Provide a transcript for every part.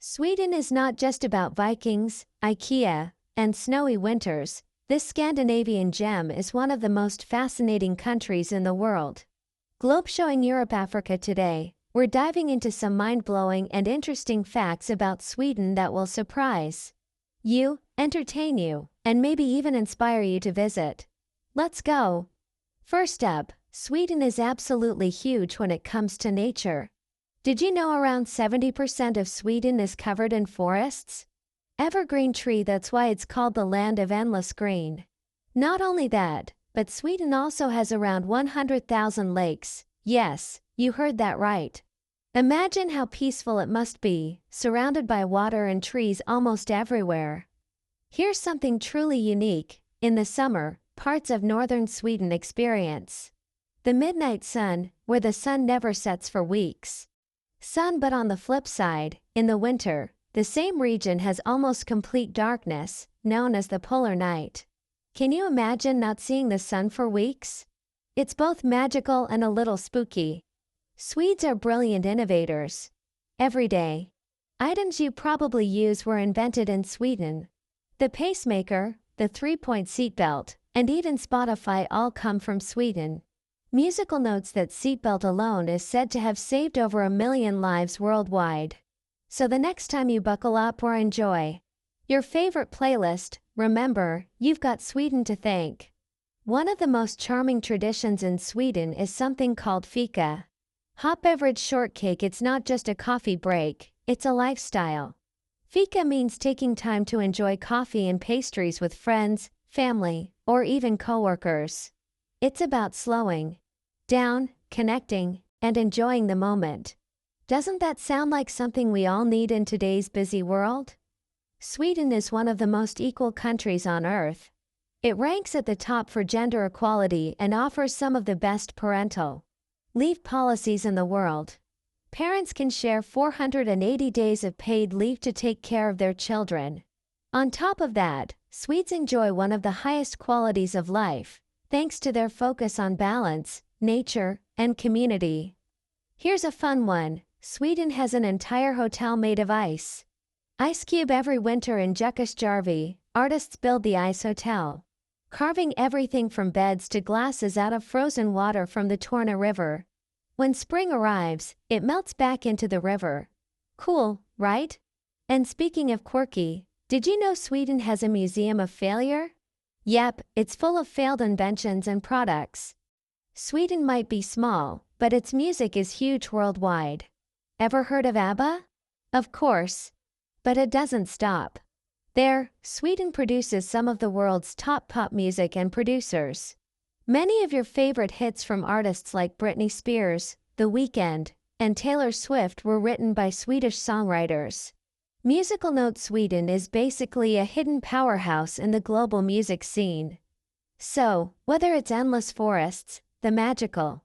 Sweden is not just about Vikings, IKEA, and snowy winters. This Scandinavian gem is one of the most fascinating countries in the world. Globe showing Europe Africa today, we're diving into some mind-blowing and interesting facts about Sweden that will surprise you, entertain you, and maybe even inspire you to visit. Let's go! First up, Sweden is absolutely huge when it comes to nature. Did you know around 70% of Sweden is covered in forests? Evergreen tree, that's why it's called the land of endless green. Not only that, but Sweden also has around 100,000 lakes. Yes, you heard that right. Imagine how peaceful it must be, surrounded by water and trees almost everywhere. Here's something truly unique. In the summer, parts of northern Sweden experience the midnight sun, where the sun never sets for weeks. But on the flip side, in the winter, the same region has almost complete darkness, known as the polar night. Can you imagine not seeing the sun for weeks? It's both magical and a little spooky. Swedes are brilliant innovators. Everyday items you probably use were invented in Sweden. The pacemaker, the 3-point seatbelt, and even Spotify all come from Sweden. Musical notes: that seatbelt alone is said to have saved over 1 million lives worldwide. So the next time you buckle up or enjoy your favorite playlist, remember, you've got Sweden to thank. One of the most charming traditions in Sweden is something called fika. Hot beverage shortcake. It's not just a coffee break, it's a lifestyle. Fika means taking time to enjoy coffee and pastries with friends, family, or even coworkers. It's about slowing down, connecting, and enjoying the moment. Doesn't that sound like something we all need in today's busy world? Sweden is one of the most equal countries on earth. It ranks at the top for gender equality and offers some of the best parental leave policies in the world. Parents can share 480 days of paid leave to take care of their children. On top of that, Swedes enjoy one of the highest qualities of life, thanks to their focus on balance, nature, and community. Here's a fun one. Sweden has an entire hotel made of ice. Ice cube. Every winter in Jukkasjärvi, artists build the ice hotel, carving everything from beds to glasses out of frozen water from the Torna River. When spring arrives, it melts back into the river. Cool, right? And speaking of quirky, did you know Sweden has a museum of failure? Yep, it's full of failed inventions and products. Sweden might be small, but its music is huge worldwide. Ever heard of ABBA? Of course. But it doesn't stop there. Sweden produces some of the world's top pop music and producers. Many of your favorite hits from artists like Britney Spears, The Weeknd, and Taylor Swift were written by Swedish songwriters. Musical note: Sweden is basically a hidden powerhouse in the global music scene. So, whether it's endless forests, the magical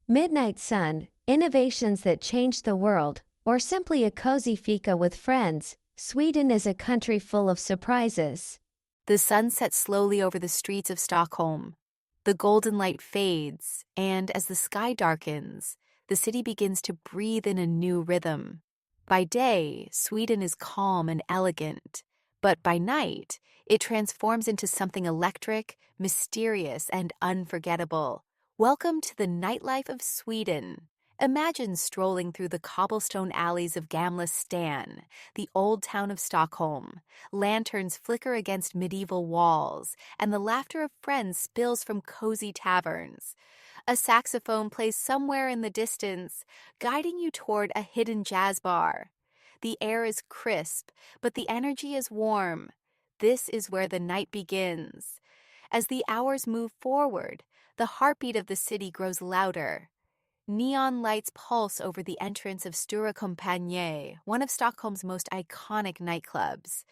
midnight sun, innovations that changed the world, or simply a cozy fika with friends, Sweden is a country full of surprises. The sun sets slowly over the streets of Stockholm. The golden light fades, and as the sky darkens, the city begins to breathe in a new rhythm. By day, Sweden is calm and elegant, but by night, it transforms into something electric, mysterious, and unforgettable. Welcome to the nightlife of Sweden. Imagine strolling through the cobblestone alleys of Gamla Stan, the old town of Stockholm. Lanterns flicker against medieval walls, and the laughter of friends spills from cozy taverns. A saxophone plays somewhere in the distance, guiding you toward a hidden jazz bar. The air is crisp, but the energy is warm. This is where the night begins. As the hours move forward, the heartbeat of the city grows louder. Neon lights pulse over the entrance of Stora Compagnie, one of Stockholm's most iconic nightclubs.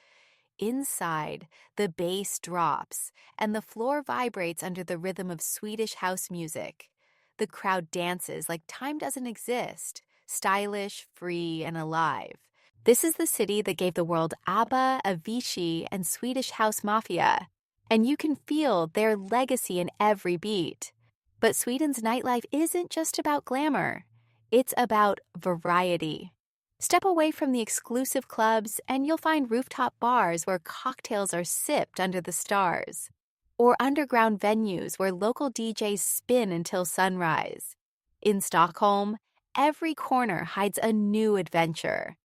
Inside, the bass drops, and the floor vibrates under the rhythm of Swedish house music. The crowd dances like time doesn't exist, stylish, free, and alive. This is the city that gave the world ABBA, Avicii, and Swedish House Mafia. And you can feel their legacy in every beat. But Sweden's nightlife isn't just about glamour. It's about variety. Step away from the exclusive clubs and you'll find rooftop bars where cocktails are sipped under the stars, or underground venues where local DJs spin until sunrise. In Stockholm, every corner hides a new adventure.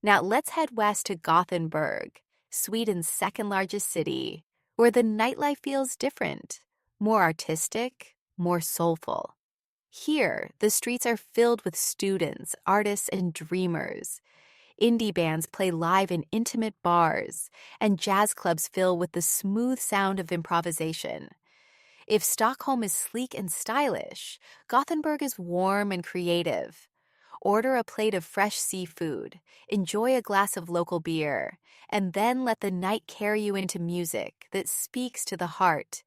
Now let's head west to Gothenburg, Sweden's second largest city, where the nightlife feels different, more artistic, more soulful. Here, the streets are filled with students, artists, and dreamers. Indie bands play live in intimate bars, and jazz clubs fill with the smooth sound of improvisation. If Stockholm is sleek and stylish, Gothenburg is warm and creative. Order a plate of fresh seafood, enjoy a glass of local beer, and then let the night carry you into music that speaks to the heart.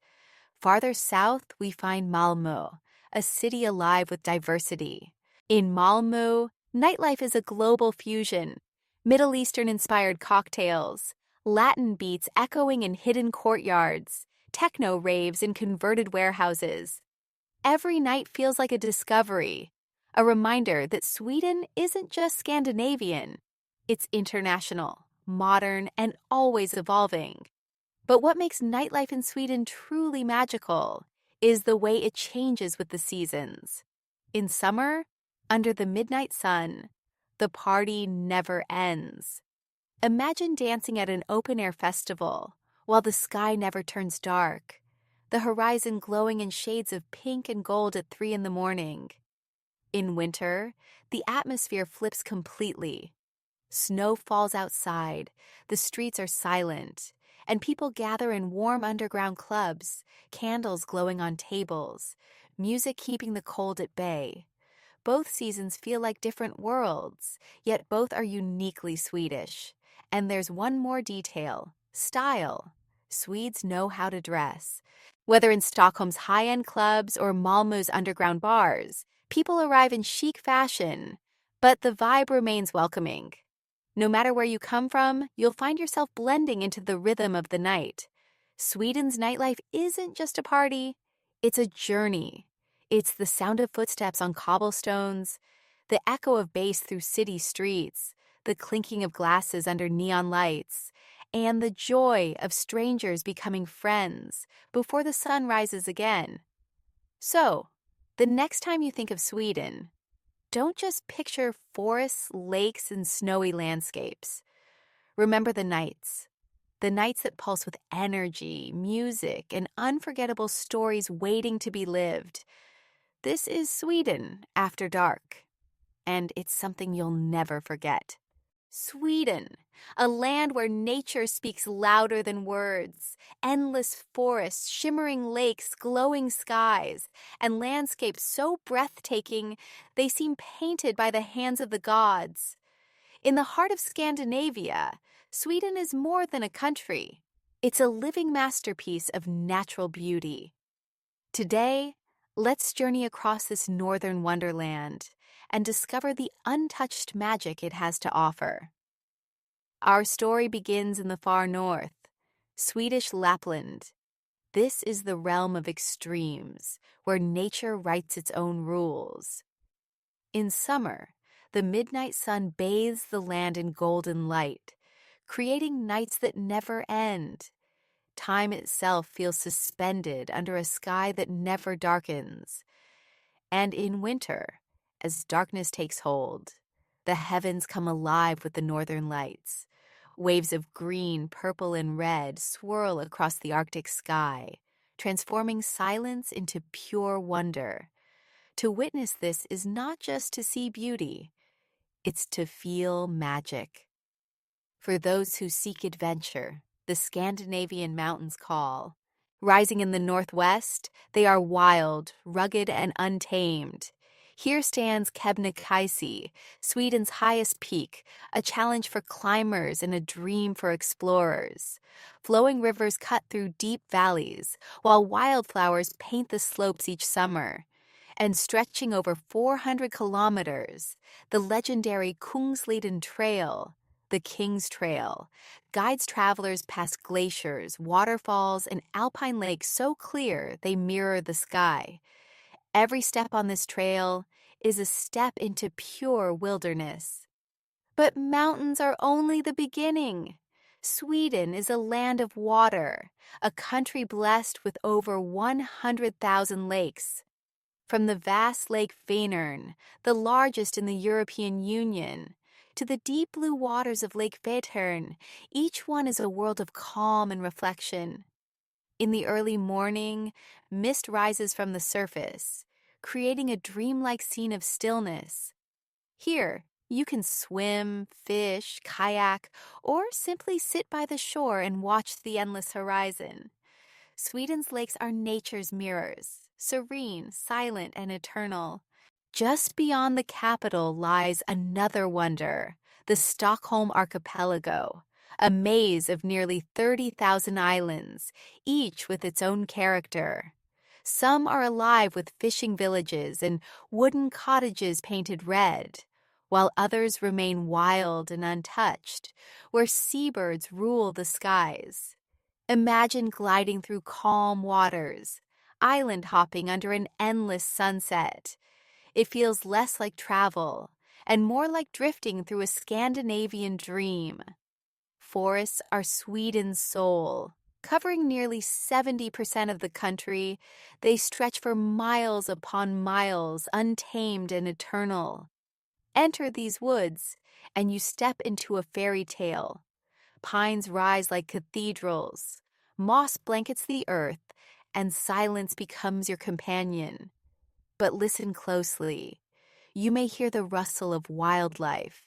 Farther south, we find Malmö, a city alive with diversity. In Malmö, nightlife is a global fusion. Middle Eastern-inspired cocktails, Latin beats echoing in hidden courtyards, techno raves in converted warehouses. Every night feels like a discovery, a reminder that Sweden isn't just Scandinavian. It's international, modern, and always evolving. But what makes nightlife in Sweden truly magical is the way it changes with the seasons. In summer, under the midnight sun, the party never ends. Imagine dancing at an open-air festival while the sky never turns dark, the horizon glowing in shades of pink and gold at 3 in the morning. In winter, the atmosphere flips completely. Snow falls outside, the streets are silent, and people gather in warm underground clubs, candles glowing on tables, music keeping the cold at bay. Both seasons feel like different worlds, yet both are uniquely Swedish. And there's one more detail: style. Swedes know how to dress. Whether in Stockholm's high-end clubs or Malmö's underground bars, people arrive in chic fashion, but the vibe remains welcoming. No matter where you come from, you'll find yourself blending into the rhythm of the night. Sweden's nightlife isn't just a party, it's a journey. It's the sound of footsteps on cobblestones, the echo of bass through city streets, the clinking of glasses under neon lights, and the joy of strangers becoming friends before the sun rises again. So, the next time you think of Sweden, don't just picture forests, lakes, and snowy landscapes. Remember the nights that pulse with energy, music, and unforgettable stories waiting to be lived. This is Sweden after dark, and it's something you'll never forget. Sweden, a land where nature speaks louder than words, endless forests, shimmering lakes, glowing skies, and landscapes so breathtaking they seem painted by the hands of the gods. In the heart of Scandinavia, Sweden is more than a country. It's a living masterpiece of natural beauty. Today, let's journey across this northern wonderland and discover the untouched magic it has to offer. Our story begins in the far north, Swedish Lapland. This is the realm of extremes, where nature writes its own rules. In summer, the midnight sun bathes the land in golden light, creating nights that never end. Time itself feels suspended under a sky that never darkens. And in winter, as darkness takes hold, the heavens come alive with the northern lights. Waves of green, purple, and red swirl across the Arctic sky, transforming silence into pure wonder. To witness this is not just to see beauty, it's to feel magic. For those who seek adventure, the Scandinavian mountains call. Rising in the northwest, they are wild, rugged, and untamed. Here stands Kebnekaise, Sweden's highest peak, a challenge for climbers and a dream for explorers. Flowing rivers cut through deep valleys, while wildflowers paint the slopes each summer. And stretching over 400 kilometers, the legendary Kungsleden Trail, the King's Trail, guides travelers past glaciers, waterfalls, and alpine lakes so clear they mirror the sky. Every step on this trail is a step into pure wilderness. But mountains are only the beginning. Sweden is a land of water, a country blessed with over 100,000 lakes. From the vast Lake Vänern, the largest in the European Union, to the deep blue waters of Lake Vättern, each one is a world of calm and reflection. In the early morning, mist rises from the surface, creating a dreamlike scene of stillness. Here, you can swim, fish, kayak, or simply sit by the shore and watch the endless horizon. Sweden's lakes are nature's mirrors, serene, silent, and eternal. Just beyond the capital lies another wonder, the Stockholm archipelago, a maze of nearly 30,000 islands, each with its own character. Some are alive with fishing villages and wooden cottages painted red, while others remain wild and untouched, where seabirds rule the skies. Imagine gliding through calm waters, island hopping under an endless sunset. It feels less like travel and more like drifting through a Scandinavian dream. Forests are Sweden's soul. Covering nearly 70% of the country, they stretch for miles upon miles, untamed and eternal. Enter these woods, and you step into a fairy tale. Pines rise like cathedrals, moss blankets the earth, and silence becomes your companion. But listen closely. You may hear the rustle of wildlife.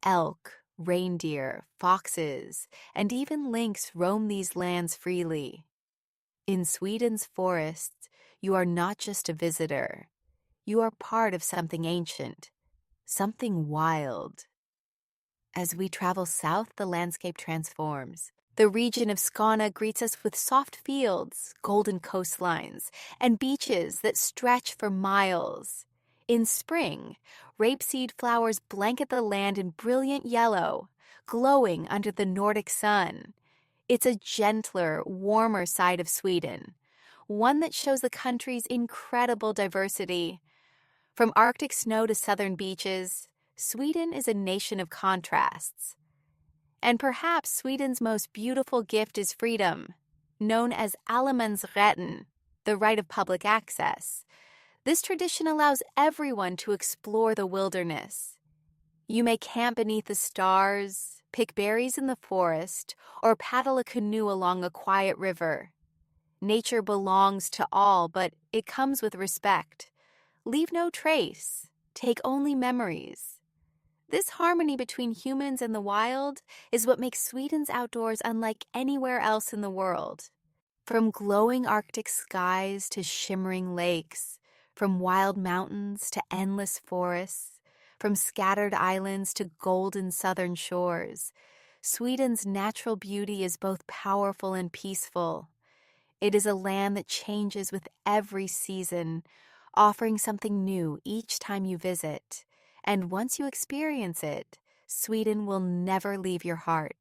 Elk, reindeer, foxes, and even lynx roam these lands freely. In Sweden's forests, you are not just a visitor. You are part of something ancient, something wild. As we travel south, the landscape transforms. The region of Skåne greets us with soft fields, golden coastlines, and beaches that stretch for miles. In spring, rapeseed flowers blanket the land in brilliant yellow, glowing under the Nordic sun. It's a gentler, warmer side of Sweden, one that shows the country's incredible diversity. From Arctic snow to southern beaches, Sweden is a nation of contrasts. And perhaps Sweden's most beautiful gift is freedom, known as allemansrätten, the right of public access. This tradition allows everyone to explore the wilderness. You may camp beneath the stars, pick berries in the forest, or paddle a canoe along a quiet river. Nature belongs to all, but it comes with respect. Leave no trace. Take only memories. This harmony between humans and the wild is what makes Sweden's outdoors unlike anywhere else in the world. From glowing Arctic skies to shimmering lakes, from wild mountains to endless forests, from scattered islands to golden southern shores, Sweden's natural beauty is both powerful and peaceful. It is a land that changes with every season, offering something new each time you visit. And once you experience it, Sweden will never leave your heart.